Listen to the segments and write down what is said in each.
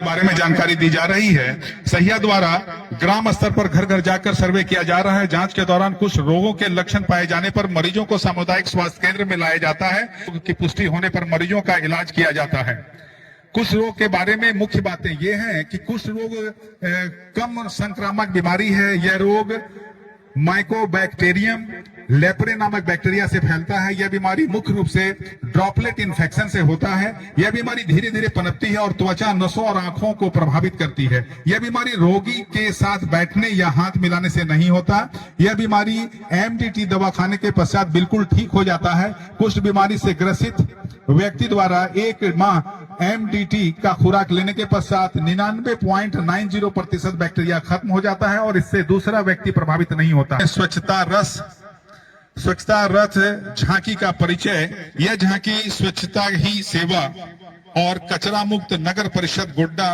बारे में जानकारी दी जा रही है। सहिया द्वारा ग्राम स्तर पर घर घर जाकर सर्वे किया जा रहा है। जांच के दौरान कुछ रोगों के लक्षण पाए जाने पर मरीजों को सामुदायिक स्वास्थ्य केंद्र में लाया जाता है। की पुष्टि होने पर मरीजों का इलाज किया जाता है। कुछ रोग के बारे में मुख्य बातें ये हैं कि कुछ रोग कम संक्रामक बीमारी है। यह रोग माइकोबैक्टीरियम लेप्रे नामक बैक्टीरिया से फैलता है। यह बीमारी मुख्य रूप से ड्रॉपलेट इन्फेक्शन से होता है। यह बीमारी धीरे धीरे पनपती है और त्वचा, नसों और आंखों को प्रभावित करती है। यह बीमारी रोगी के साथ बैठने या हाथ मिलाने से नहीं होता। यह बीमारी एमडीटी दवा खाने के पश्चात बिल्कुल ठीक हो जाता है। कुष्ठ बीमारी से ग्रसित व्यक्ति द्वारा 1 माह एमडीटी का खुराक लेने के पश्चात 99.90% बैक्टीरिया खत्म हो जाता है और इससे दूसरा व्यक्ति प्रभावित नहीं होता है। स्वच्छता रथ झांकी का परिचय। यह झांकी स्वच्छता ही सेवा और कचरा मुक्त नगर परिषद गोड्डा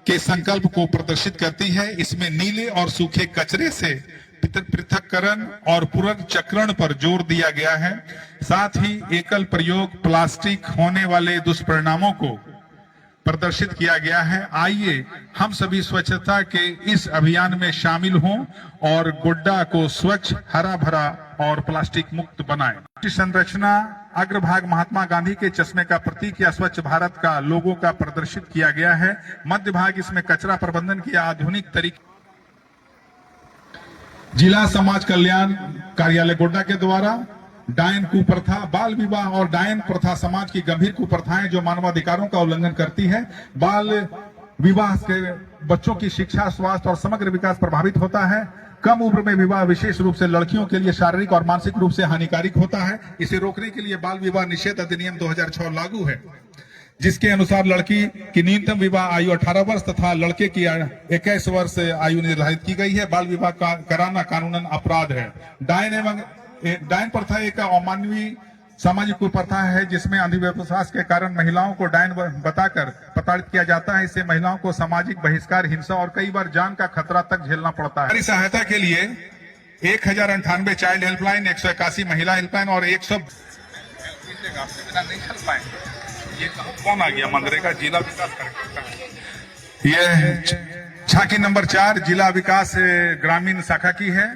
के संकल्प को प्रदर्शित करती है। इसमें नीले और सूखे कचरे से पृथक्करण और पुनर्चक्रण पर जोर दिया गया है। साथ ही एकल प्रयोग प्लास्टिक होने वाले दुष्परिणामों को प्रदर्शित किया गया है। आइए हम सभी स्वच्छता के इस अभियान में शामिल हों और गोड्डा को स्वच्छ, हरा भरा और प्लास्टिक मुक्त बनाएं। संरचना अग्रभाग महात्मा गांधी के चश्मे का प्रतीक या स्वच्छ भारत का लोगो का प्रदर्शित किया गया है। मध्य भाग इसमें कचरा प्रबंधन की आधुनिक तरीके। जिला समाज कल्याण कार्यालय गोड्डा के द्वारा डायन कुप्रथा, बाल विवाह और डायन प्रथा समाज की गंभीर कुप्रथाएं जो मानवाधिकारों का उल्लंघन करती है। बाल विवाह से बच्चों की शिक्षा, स्वास्थ्य और समग्र विकास प्रभावित होता है। कम उम्र में विवाह विशेष रूप से लड़कियों के लिए शारीरिक और मानसिक रूप से हानिकारक होता है। इसे रोकने के लिए बाल विवाह निषेध अधिनियम 2006 लागू है, जिसके अनुसार लड़की की न्यूनतम विवाह आयु 18 वर्ष तथा लड़के की 21 वर्ष आयु निर्धारित की गई है। बाल विवाह कराना कानूनन अपराध है। डायन प्रथा एक अमानवीय सामाजिक कुप्रथा है जिसमें अंधविश्वास के कारण महिलाओं को डायन बताकर प्रताड़ित किया जाता है। इससे महिलाओं को सामाजिक बहिष्कार, हिंसा और कई बार जान का खतरा तक झेलना पड़ता है। हमारी सहायता के लिए 1098 चाइल्ड हेल्पलाइन, 181 महिला हेल्पलाइन और 100 नहीं चल पाएंगे। ये कौन आ गया? मनरेगा जिला विकास कार्यक्रम। यह झांकी नंबर 4 जिला विकास ग्रामीण शाखा की है।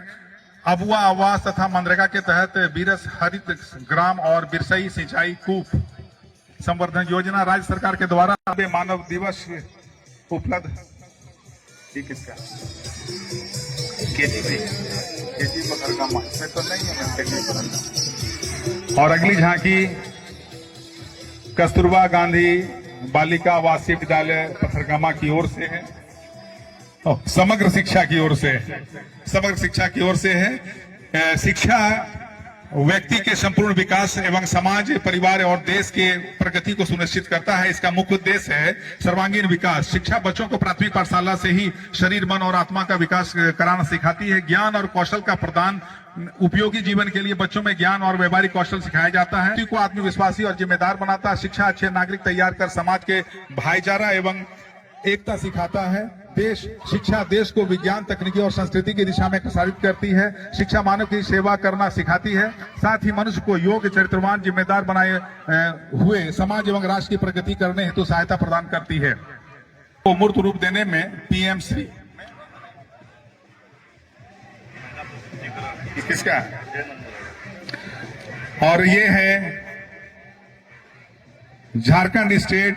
अबुआ आवास तथा मनरेगा के तहत बीरस हरित ग्राम और बिरसई सिंचाई कूप संवर्धन योजना राज्य सरकार के द्वारा मानव दिवस उपलब्ध। किसका? केजी पथरगामा इसमें तो नहीं है। और अगली झांकी कस्तूरबा गांधी बालिका आवासीय विद्यालय पथरगामा की ओर से है। समग्र शिक्षा की ओर से, समग्र शिक्षा की ओर से है। शिक्षा व्यक्ति के संपूर्ण विकास एवं समाज, परिवार और देश के प्रगति को सुनिश्चित करता है। इसका मुख्य उद्देश्य है सर्वांगीण विकास। शिक्षा बच्चों को प्राथमिक पाठशाला से ही शरीर, मन और आत्मा का विकास कराना सिखाती है। ज्ञान और कौशल का प्रदान, उपयोगी जीवन के लिए बच्चों में ज्ञान और व्यवहारिक कौशल सिखाया जाता है। को आत्मविश्वासी और जिम्मेदार बनाता है। शिक्षा अच्छे नागरिक तैयार कर समाज के भाईचारा एवं एकता सिखाता है। शिक्षा देश को विज्ञान, तकनीकी और संस्कृति की दिशा में प्रसारित करती है। शिक्षा मानव की सेवा करना सिखाती है। साथ ही मनुष्य को योग्य, चरित्रवान, जिम्मेदार बनाए हुए समाज एवं राष्ट्र की प्रगति करने हेतु सहायता प्रदान करती है। को मूर्त रूप देने में पीएमश्री किसका? और ये है Jharkhand state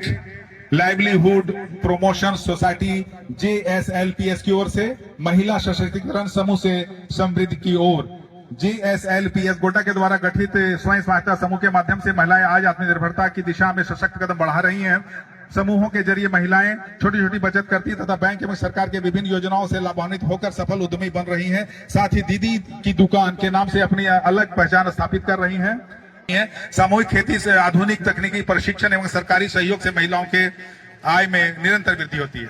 livelihood promotion society JSLPS की ओर से महिला सशक्तिकरण समूह से समृद्धि की ओर। JSLPS गोड्डा के द्वारा गठित स्वयं सहायता समूह के माध्यम से महिलाएं आज आत्मनिर्भरता की दिशा में सशक्त कदम बढ़ा रही हैं। समूहों के जरिए महिलाएं छोटी छोटी बचत करती तथा बैंक एवं सरकार के विभिन्न योजनाओं से लाभान्वित होकर सफल उद्यमी बन रही हैं। साथ ही दीदी की दुकान के नाम से अपनी अलग पहचान स्थापित कर रही हैं। सामूहिक खेती से आधुनिक तकनीकी प्रशिक्षण एवं सरकारी सहयोग से महिलाओं के आय में निरंतर वृद्धि होती है।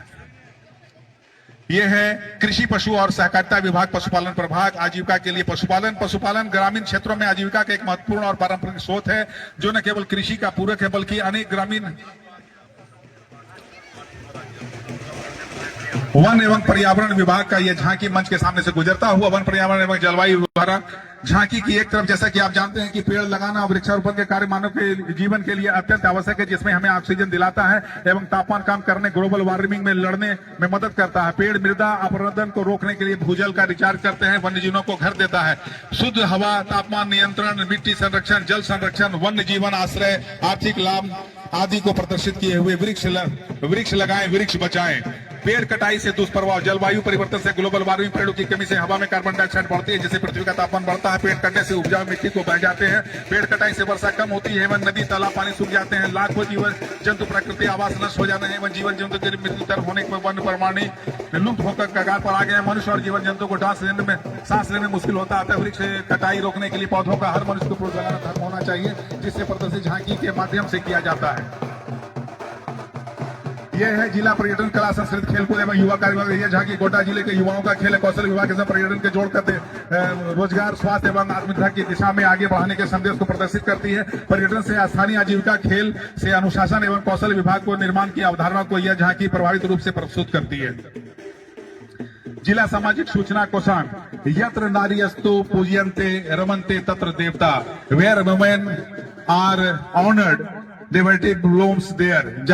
यह है कृषि, पशु और सहकारिता विभाग, पशुपालन प्रभाग। आजीविका के लिए पशुपालन ग्रामीण क्षेत्रों में आजीविका का एक महत्वपूर्ण और पारंपरिक स्रोत है जो न केवल कृषि का पूरक है बल्कि अनेक ग्रामीण वन एवं पर्यावरण विभाग का यह झांकी मंच के सामने से गुजरता हुआ वन, पर्यावरण एवं जलवायु द्वारा झांकी की एक तरफ जैसा कि आप जानते हैं कि पेड़ लगाना और वृक्षारोपण के कार्य मानव के जीवन के लिए अत्यंत आवश्यक है, जिसमें हमें ऑक्सीजन दिलाता है एवं तापमान कम करने, ग्लोबल वार्मिंग में लड़ने में मदद करता है। पेड़ मृदा अपरदन को रोकने के लिए भूजल का रिचार्ज करते हैं, वन्य जीवों को घर देता है। शुद्ध हवा, तापमान नियंत्रण, मिट्टी संरक्षण, जल संरक्षण, वन्य जीवन आश्रय, आर्थिक लाभ आदि को प्रदर्शित किए हुए वृक्ष लगाएं, वृक्ष बचाएं। पेड़ कटाई से दुष्प्रभाव, जलवायु परिवर्तन से ग्लोबल वार्मिंग, पेड़ों की कमी से हवा में कार्बन डाइऑक्साइड बढ़ती है, जिससे पृथ्वी का तापमान बढ़ता है। पेड़ कटने से उपजाऊ मिट्टी को बह जाते हैं। पेड़ कटाई से वर्षा कम होती है एवं नदी तालाब पानी सूख जाते हैं। लाखों जीवन जंतु प्रकृति आवास नष्ट हो जाते हैं एवं जीवन जंतु की मृत्यु दर होने पर वन्य प्राणी लुप्त होकर कगार पर आ गए। मनुष्य और जीवन जंतु को सांस लेने में मुश्किल होता है। वृक्ष कटाई रोकने के लिए पौधों का हर मनुष्य को प्रोत्साहन धर्म होना चाहिए, जिससे प्रदर्शित झांकी के माध्यम से किया जाता है। यह है जिला पर्यटन, कला, संस्कृति, खेलकूद एवं युवा कार्य। यह झांकी गोड्डा जिले के युवाओं का खेल कौशल विभाग के साथ पर्यटन के जोड़कर रोजगार, स्वास्थ्य एवं आत्मनिर्भरता की दिशा में आगे बढ़ाने के संदेश को प्रदर्शित करती है। पर्यटन से स्थानीय आजीविका, खेल से अनुशासन एवं कौशल विभाग को निर्माण की अवधारणा को यह झांकी प्रभावित रूप से प्रस्तुत करती है। जिला सामाजिक सूचना कोषांग, यत्र नारीस्तु पूजयन्ते रमन्ते तत्र देवता, where women are honoured divinity blooms there.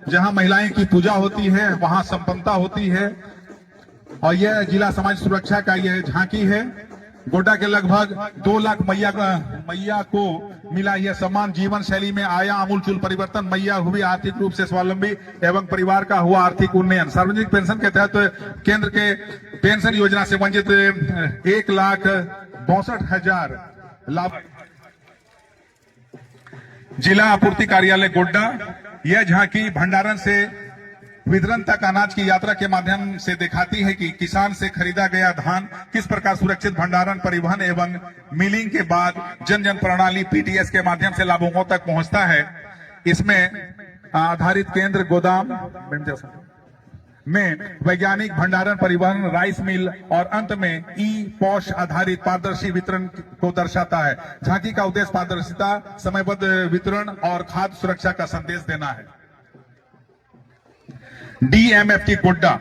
जहां महिलाएं की पूजा होती है वहां संपन्नता होती है। और यह जिला समाज सुरक्षा का यह झांकी है। गोड्डा के लगभग 2 लाख मैया को मिला यह सम्मान। जीवन शैली में आया आमूलचूल परिवर्तन, मैया हुई आर्थिक रूप से स्वावलंबी एवं परिवार का हुआ आर्थिक उन्नयन। सार्वजनिक पेंशन के तहत केंद्र के पेंशन योजना से वंचित 1,62,000 लाभ। जिला आपूर्ति कार्यालय गोड्डा, यह झांकी भंडारण से वितरण तक अनाज की यात्रा के माध्यम से दिखाती है कि किसान से खरीदा गया धान किस प्रकार सुरक्षित भंडारण, परिवहन एवं मिलिंग के बाद जन जन प्रणाली पीटीएस के माध्यम से लाभुकों तक पहुंचता है। इसमें आधारित केंद्र गोदाम में वैज्ञानिक भंडारण, परिवहन, राइस मिल और अंत में ई पॉश आधारित पारदर्शी वितरण को दर्शाता है। झांकी का उद्देश्य पारदर्शिता, समयबद्ध वितरण और खाद्य सुरक्षा का संदेश देना है। डीएमएफटी गोड्डा,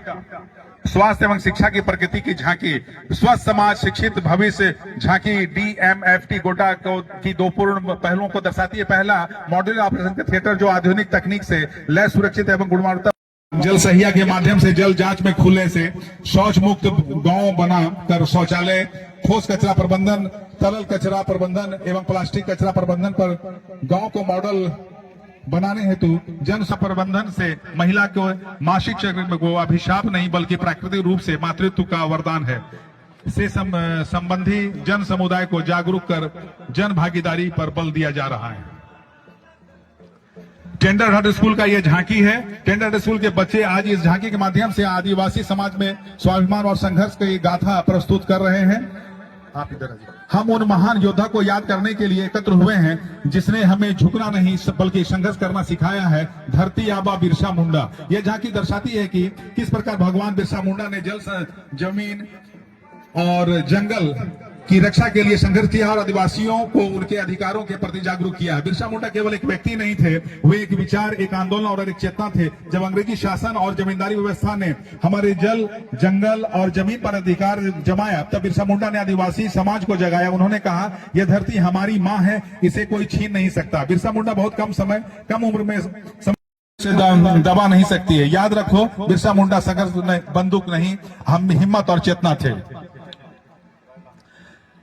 स्वास्थ्य एवं शिक्षा की प्रकृति की झांकी, स्वस्थ समाज शिक्षित भविष्य। झांकी डीएमएफटी गोड्डा की 2 पूर्ण पहलुओं को दर्शाती है। पहला, मॉड्यूलर ऑपरेशन थिएटर जो आधुनिक तकनीक से लैस सुरक्षित एवं गुणवत्ता, जल सहिया के माध्यम से जल जांच में खुले से शौच मुक्त गांव बना कर शौचालय, ठोस कचरा प्रबंधन, तरल कचरा प्रबंधन एवं प्लास्टिक कचरा प्रबंधन पर गांव को मॉडल बनाने हेतु जन प्रबंधन से महिला को मासिक चक्र को अभिशाप नहीं बल्कि प्राकृतिक रूप से मातृत्व का वरदान है से संबंधी जन समुदाय को जागरूक कर जन भागीदारी पर बल दिया जा रहा है। टेंडर हट स्कूल का यह झांकी है। टेंडर हट स्कूल के बच्चे आज इस झांकी के माध्यम से आदिवासी समाज में स्वाभिमान और संघर्ष की गाथा प्रस्तुत कर रहे हैं। आप इधर हम उन महान योद्धा को याद करने के लिए एकत्र हुए हैं जिसने हमें झुकना नहीं बल्कि संघर्ष करना सिखाया है। धरती आबा बिरसा मुंडा, यह झांकी दर्शाती है कि किस प्रकार भगवान बिरसा मुंडा ने जल, जमीन और जंगल की रक्षा के लिए संघर्ष किया और आदिवासियों को उनके अधिकारों के प्रति जागरूक किया। बिरसा मुंडा केवल एक व्यक्ति नहीं थे, वे एक विचार, एक आंदोलन और एक चेतना थे। जब अंग्रेजी शासन और जमींदारी व्यवस्था ने हमारे जल, जंगल और जमीन पर अधिकार जमाया, तब बिरसा मुंडा ने आदिवासी समाज को जगाया। उन्होंने कहा, यह धरती हमारी माँ है, इसे कोई छीन नहीं सकता। बिरसा मुंडा बहुत कम उम्र में से दबा नहीं सकती है। याद रखो, बिरसा मुंडा संघर्ष बंदूक नहीं, हम हिम्मत और चेतना थे।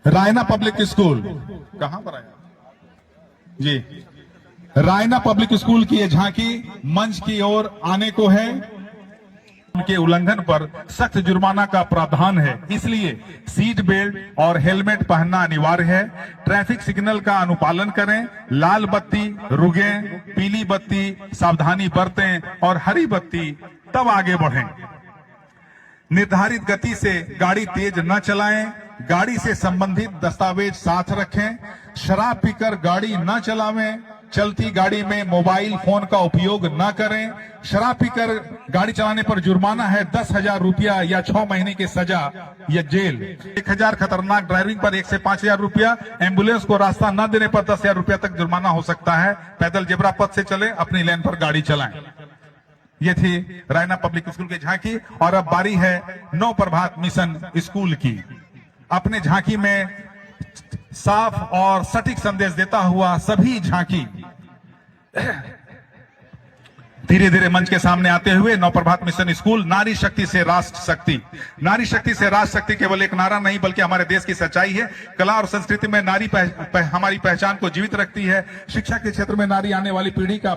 रायना पब्लिक स्कूल कहां पर आया जी? रायना पब्लिक स्कूल की यह झांकी मंच की ओर आने को है। उनके उल्लंघन पर सख्त जुर्माना का प्रावधान है, इसलिए सीट बेल्ट और हेलमेट पहनना अनिवार्य है। ट्रैफिक सिग्नल का अनुपालन करें, लाल बत्ती रुकें, पीली बत्ती सावधानी बरतें और हरी बत्ती तब आगे बढ़ें। निर्धारित गति से गाड़ी तेज न चलाएं, गाड़ी से संबंधित दस्तावेज साथ रखें, शराब पीकर गाड़ी न चलावें, चलती गाड़ी में मोबाइल फोन का उपयोग न करें। शराब पीकर गाड़ी चलाने पर जुर्माना है 10,000 रुपया या 6 महीने की सजा या जेल। 1,000 खतरनाक ड्राइविंग पर 1 से 5,000 रुपया, एम्बुलेंस को रास्ता न देने पर 10,000 रुपया तक जुर्माना हो सकता है। पैदल जेब्रा पथ से चले, अपनी लेन पर गाड़ी चलाएं। ये थी रायना पब्लिक स्कूल की झांकी। और अब बारी है नव प्रभात मिशन स्कूल की। अपने झांकी में साफ और सटीक संदेश देता हुआ सभी झांकी धीरे धीरे मंच के सामने आते हुए नवप्रभात मिशन स्कूल नारी शक्ति से राष्ट्र शक्ति। नारी शक्ति से राष्ट्र शक्ति केवल एक नारा नहीं बल्कि हमारे देश की सच्चाई है। कला और संस्कृति में नारी हमारी पहचान को जीवित रखती है। शिक्षा के क्षेत्र में नारी आने वाली पीढ़ी का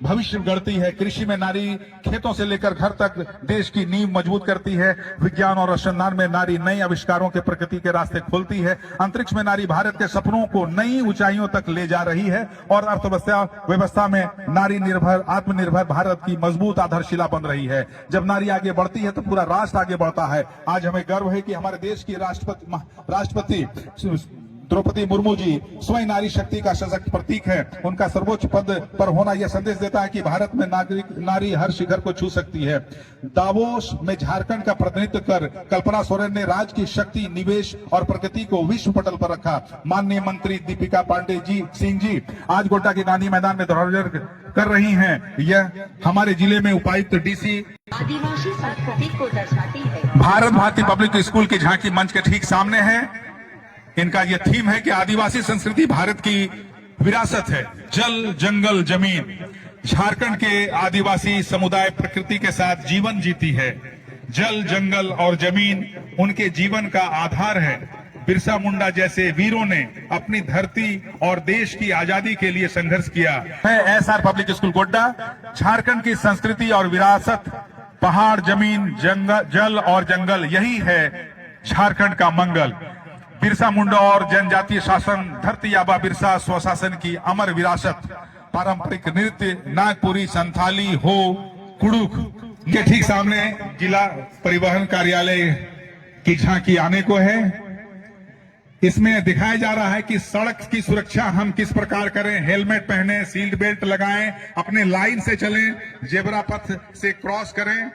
भविष्य गढ़ती है। कृषि में नारी खेतों से लेकर घर तक देश की नींव मजबूत करती है। विज्ञान और अनुसंधान में नारी नए आविष्कारों के प्रकृति के रास्ते खोलती है। अंतरिक्ष में नारी भारत के सपनों को नई ऊंचाइयों तक ले जा रही है और अर्थव्यवस्था में नारी निर्भर आत्मनिर्भर भारत की मजबूत आधारशिला बन रही है। जब नारी आगे बढ़ती है तो पूरा राष्ट्र आगे बढ़ता है। आज हमें गर्व है कि हमारे देश की राष्ट्रपति द्रौपदी मुर्मू जी स्वयं नारी शक्ति का सशक्त प्रतीक है। उनका सर्वोच्च पद पर होना यह संदेश देता है कि भारत में नारी हर शिखर को छू सकती है। दावोस में झारखंड का प्रतिनिधित्व कर कल्पना सोरेन ने राज्य की शक्ति, निवेश और प्रगति को विश्व पटल पर रखा। माननीय मंत्री दीपिका पांडे सिंह जी आज गोड्डा के गांधी मैदान में ध्वजारोहण कर रही हैं। यह हमारे जिले में उपायुक्त डीसी आदिवासी संस्कृति को दर्शाती है। भारत भारती पब्लिक स्कूल की झांकी मंच के ठीक सामने है। इनका यह थीम है कि आदिवासी संस्कृति भारत की विरासत है। जल, जंगल, जमीन। झारखंड के आदिवासी समुदाय प्रकृति के साथ जीवन जीती है। जल, जंगल और जमीन उनके जीवन का आधार है। बिरसा मुंडा जैसे वीरों ने अपनी धरती और देश की आजादी के लिए संघर्ष किया है। SR public school Godda Jharkhand की संस्कृति और विरासत, पहाड़, जमीन, जल और जंगल, यही है झारखंड का मंगल। बिरसा मुंडा और जनजातीय शासन, धरती आबा बिरसा स्वशासन की अमर विरासत, पारंपरिक नृत्य, नागपुरी, संथाली, हो, कुड़ुक के ठीक सामने जिला परिवहन कार्यालय की झांकी आने को है। इसमें दिखाया जा रहा है कि सड़क की सुरक्षा हम किस प्रकार करें। हेलमेट पहने, सीट बेल्ट लगाएं, अपने लाइन से चलें, जेब्रा पथ से क्रॉस करें।